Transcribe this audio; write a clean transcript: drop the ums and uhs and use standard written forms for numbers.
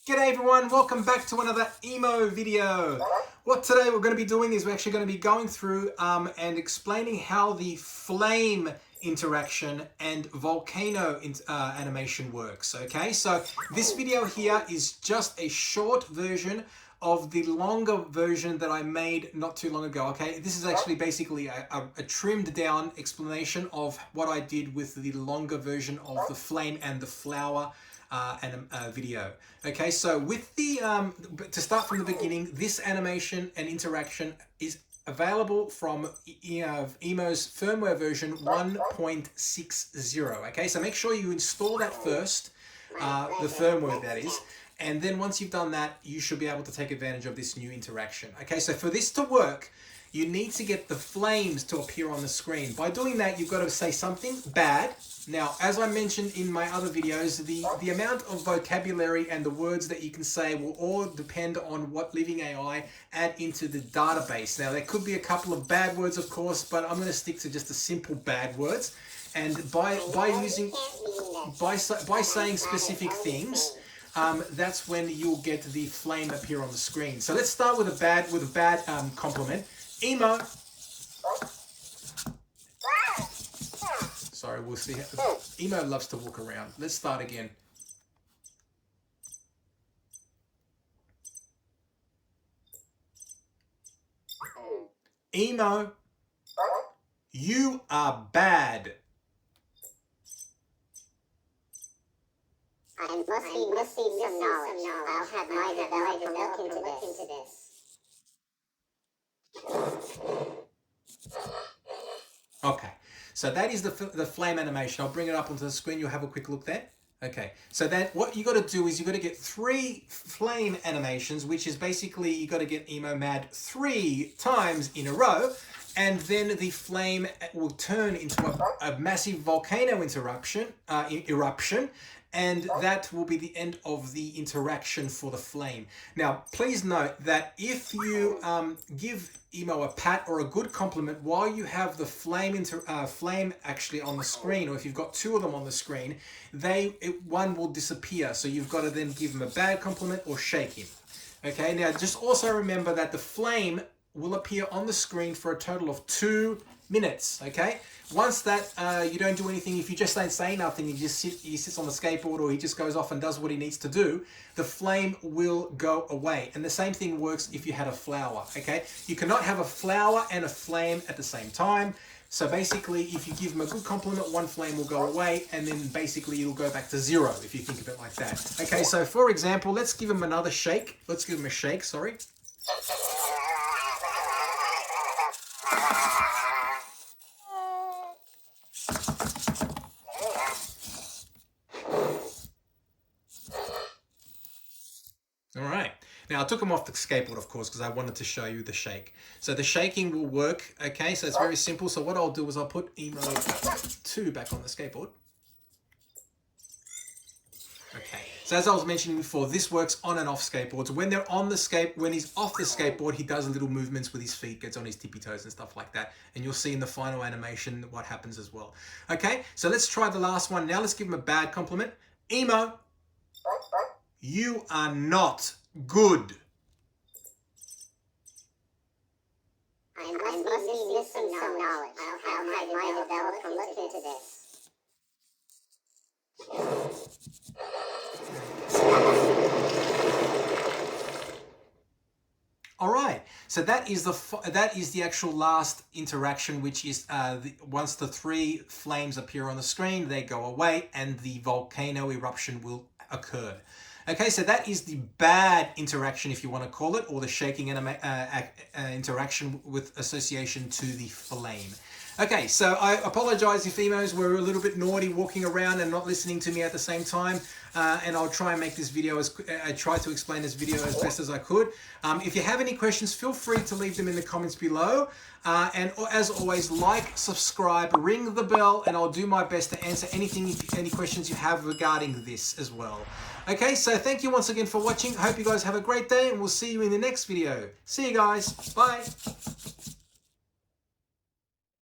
G'day everyone, welcome back to another EMO video. What today we're going to be doing is we're actually going to be going through and explaining how the flame interaction and volcano animation works. Okay, so this video here is just a short version of the longer version that I made not too long ago. Okay, this is actually basically a trimmed down explanation of what I did with the longer version of the flame and the flower video. Okay, so with the to start from the beginning, this animation and interaction is available from EMO's firmware version 1.60. Okay, so make sure you install that first, the firmware that is, and then once you've done that, you should be able to take advantage of this new interaction. Okay, so for this to work, you need to get the flames to appear on the screen. By doing that, you've got to say something bad. Now, as I mentioned in my other videos, the amount of vocabulary and the words that you can say will all depend on what Living AI add into the database. Now, there could be a couple of bad words, of course, but I'm going to stick to just the simple bad words. And by saying specific things, that's when you'll get the flame appear on the screen. So let's start with a bad compliment. EMO. Sorry, we'll see. EMO loves to walk around. Let's start again. EMO, you are bad. I must be missing some knowledge. I'll have my developer look into this. Okay, so that is the flame animation. I'll bring it up onto the screen. You'll have a quick look there. Okay, so then what you got to do is you got to get 3 flame animations, which is basically you got to get EMO mad 3 times in a row, and then the flame will turn into a massive volcano eruption, and that will be the end of the interaction for the flame. Now, please note that if you give EMO a pat or a good compliment while you have the flame actually on the screen, or if you've got 2 of them on the screen, one will disappear. So you've got to then give him a bad compliment or shake him. Okay, now just also remember that the flame will appear on the screen for a total of 2 minutes. Okay, once that you don't do anything, if you just don't say nothing, he sits on the skateboard, or he just goes off and does what he needs to do, the flame will go away. And the same thing works if you had a flower. Okay, you cannot have a flower and a flame at the same time. So basically, if you give him a good compliment, one flame will go away, and then basically it'll go back to 0 if you think of it like that. Okay, so for example, let's give him another shake. Let's give him a shake, sorry. All right. Now, I took him off the skateboard, of course, because I wanted to show you the shake. So the shaking will work, okay? So it's very simple. So what I'll do is I'll put EMO 2 back on the skateboard. Okay. So as I was mentioning before, this works on and off skateboards. When they're on the when he's off the skateboard, he does little movements with his feet, gets on his tippy toes and stuff like that. And you'll see in the final animation what happens as well. Okay. So let's try the last one. Now let's give him a bad compliment. EMO, you are not good. I must be missing some knowledge. I'll have my developer look into this. All right, so that is the actual last interaction, which is once the 3 flames appear on the screen, they go away and the volcano eruption will occur. Okay, so that is the bad interaction, if you want to call it, or the shaking interaction with association to the flame. Okay, so I apologize if EMOs were a little bit naughty walking around and not listening to me at the same time, and I'll try and make this video I try to explain this video as best as I could. If you have any questions, feel free to leave them in the comments below, and as always, like, subscribe, ring the bell, and I'll do my best to answer any questions you have regarding this as well. Okay, so thank you once again for watching. I hope you guys have a great day, and we'll see you in the next video. See you guys. Bye.